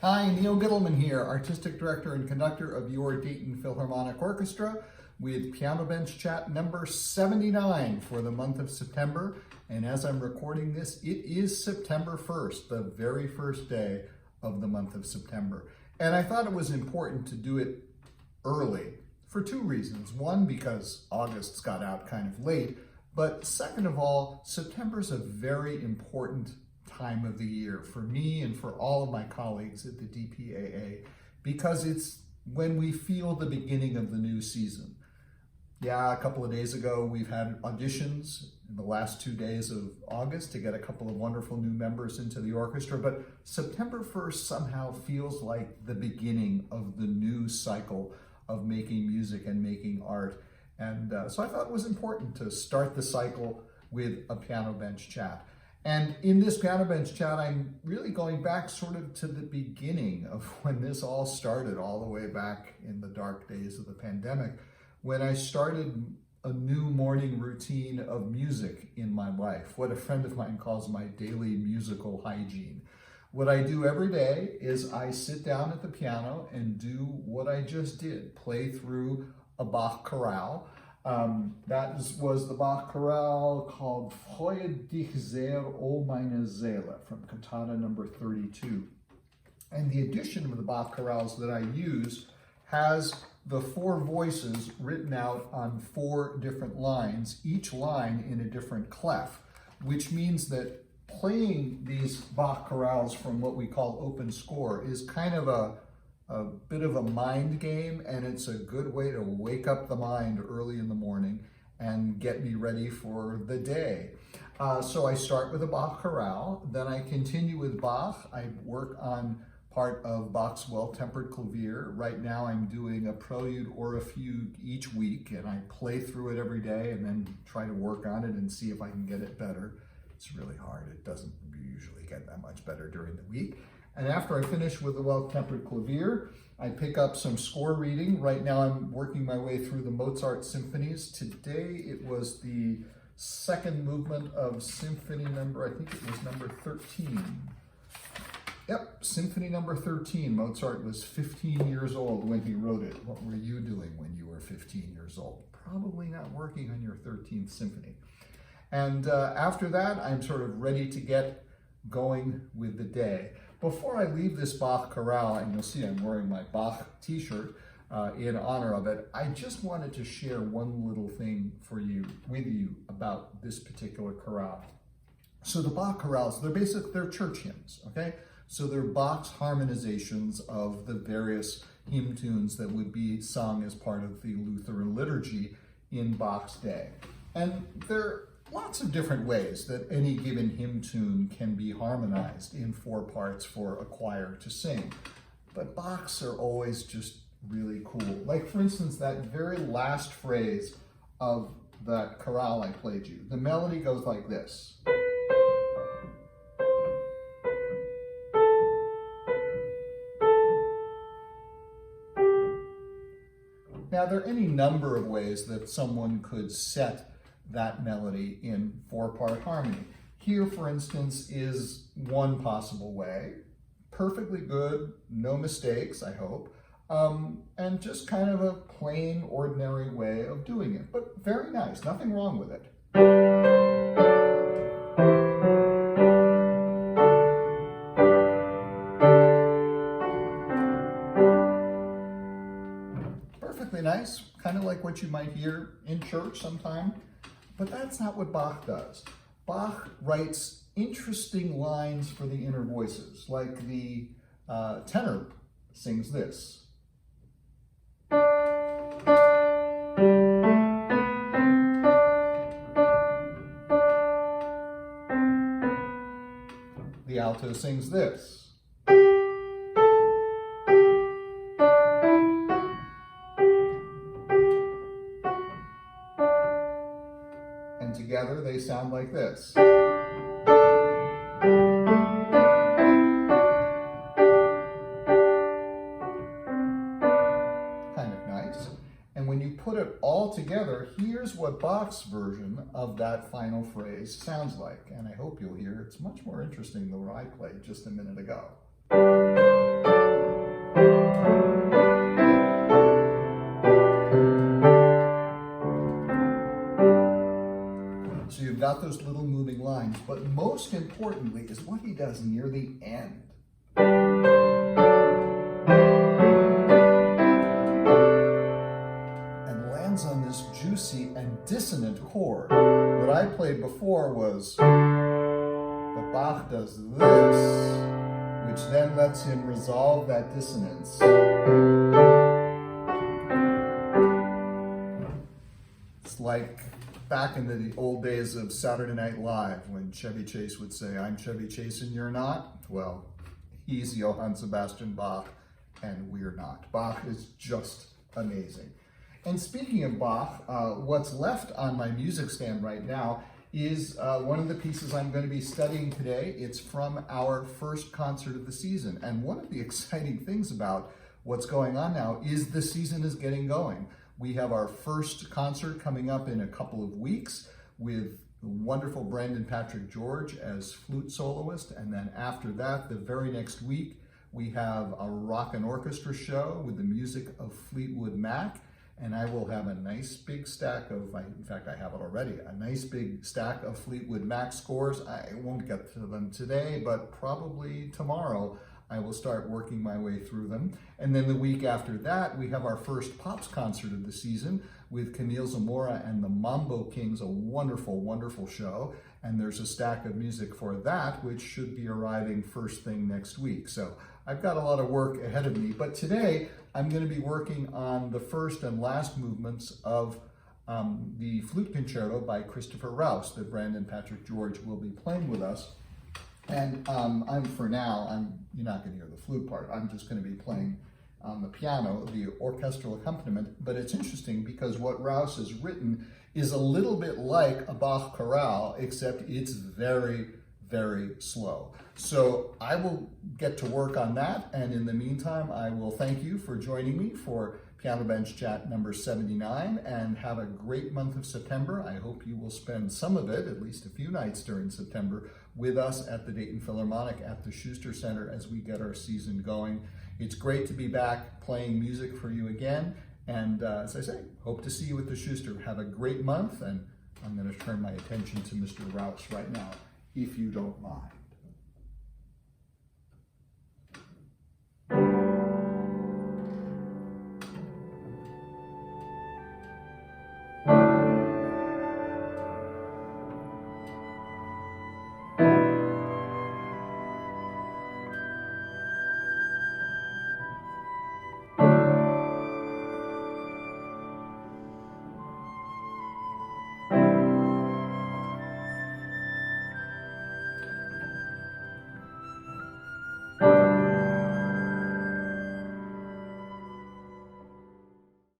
Hi, Neal here, Artistic Director and Conductor of your Dayton Philharmonic Orchestra with Piano Bench Chat number 79 for the month of September. And as I'm recording this, it is September 1st, the very first day of the month of September. And I thought it was important to do it early for two reasons. One, because August's got out kind of late, but second of all, September's a very important time of the year for me and for all of my colleagues at the DPAA, because it's when we feel the beginning of the new season. Yeah, a couple of days ago, we've had auditions in the last 2 days of August to get a couple of wonderful new members into the orchestra, but September 1st somehow feels like the beginning of the new cycle of making music and making art. And so I thought it was important to start the cycle with a piano bench chat. And in this piano bench chat, I'm really going back sort of to the beginning of when this all started, all the way back in the dark days of the pandemic, when I started a new morning routine of music in my life, what a friend of mine calls my daily musical hygiene. What I do every day is I sit down at the piano and do what I just did, play through a Bach chorale. That was the Bach chorale called Freue dich sehr, o meine Seele, from Cantata number 32. And the edition of the Bach chorales that I use has the four voices written out on four different lines, each line in a different clef, which means that playing these Bach chorales from what we call open score is kind of a bit of a mind game, and it's a good way to wake up the mind early in the morning and get me ready for the day. So I start with a Bach chorale, then I continue with Bach. I work on part of Bach's Well-Tempered Clavier. Right now I'm doing a prelude or a fugue each week, and I play through it every day and then try to work on it and see if I can get it better. It's really hard. It doesn't usually get that much better during the week. And after I finish with the Well-Tempered Clavier, I pick up some score reading. Right now I'm working my way through the Mozart symphonies. Today it was the second movement of symphony number, I think it was number 13. Yep, symphony number 13. Mozart was 15 years old when he wrote it. What were you doing when you were 15 years old? Probably not working on your 13th symphony. And after that, I'm sort of ready to get going with the day. Before I leave this Bach chorale, and you'll see I'm wearing my Bach t-shirt in honor of it, I just wanted to share one little thing with you about this particular chorale. So the Bach chorales, they're church hymns, okay? So they're Bach's harmonizations of the various hymn tunes that would be sung as part of the Lutheran liturgy in Bach's day. And they're lots of different ways that any given hymn tune can be harmonized in four parts for a choir to sing. But Bach's are always just really cool. Like, for instance, that very last phrase of that chorale I played you. The melody goes like this. Now, there are any number of ways that someone could set that melody in four-part harmony. Here, for instance, is one possible way. Perfectly good, no mistakes, I hope, and just kind of a plain, ordinary way of doing it, but very nice, nothing wrong with it. Perfectly nice, kind of like what you might hear in church sometime. But that's not what Bach does. Bach writes interesting lines for the inner voices, like the tenor sings this. The alto sings this. And together they sound like this. Kind of nice. And when you put it all together, here's what Bach's version of that final phrase sounds like. And I hope you'll hear it's much more interesting than what I played just a minute ago. got those little moving lines, but most importantly is what he does near the end. And lands on this juicy and dissonant chord. What I played before was, but Bach does this, which then lets him resolve that dissonance. It's like back in the old days of Saturday Night Live when Chevy Chase would say, "I'm Chevy Chase and you're not." Well, he's Johann Sebastian Bach and we're not. Bach is just amazing. And speaking of Bach, what's left on my music stand right now is one of the pieces I'm going to be studying today. It's from our first concert of the season. And one of the exciting things about what's going on now is the season is getting going. We have our first concert coming up in a couple of weeks with the wonderful Brandon Patrick George as flute soloist. And then after that, the very next week, we have a Rockin Orchestra show with the music of Fleetwood Mac. And I will have a nice big stack of, in fact, I have it already, a nice big stack of Fleetwood Mac scores. I won't get to them today, but probably tomorrow I will start working my way through them. And then the week after that, we have our first Pops concert of the season with Camille Zamora and the Mambo Kings, a wonderful, wonderful show. And there's a stack of music for that, which should be arriving first thing next week. So I've got a lot of work ahead of me, but today I'm going to be working on the first and last movements of the flute concerto by Christopher Rouse that Brandon Patrick George will be playing with us. And you're not going to hear the flute part. I'm just going to be playing on the piano, the orchestral accompaniment. But it's interesting because what Rouse has written is a little bit like a Bach chorale, except it's very, very slow. So I will get to work on that. And in the meantime, I will thank you for joining me for Piano Bench Chat number 79, and have a great month of September. I hope you will spend some of it, at least a few nights during September, with us at the Dayton Philharmonic at the Schuster Center as we get our season going. It's great to be back playing music for you again. And as I say, hope to see you at the Schuster. Have a great month, and I'm going to turn my attention to Mr. Rouse right now, if you don't mind.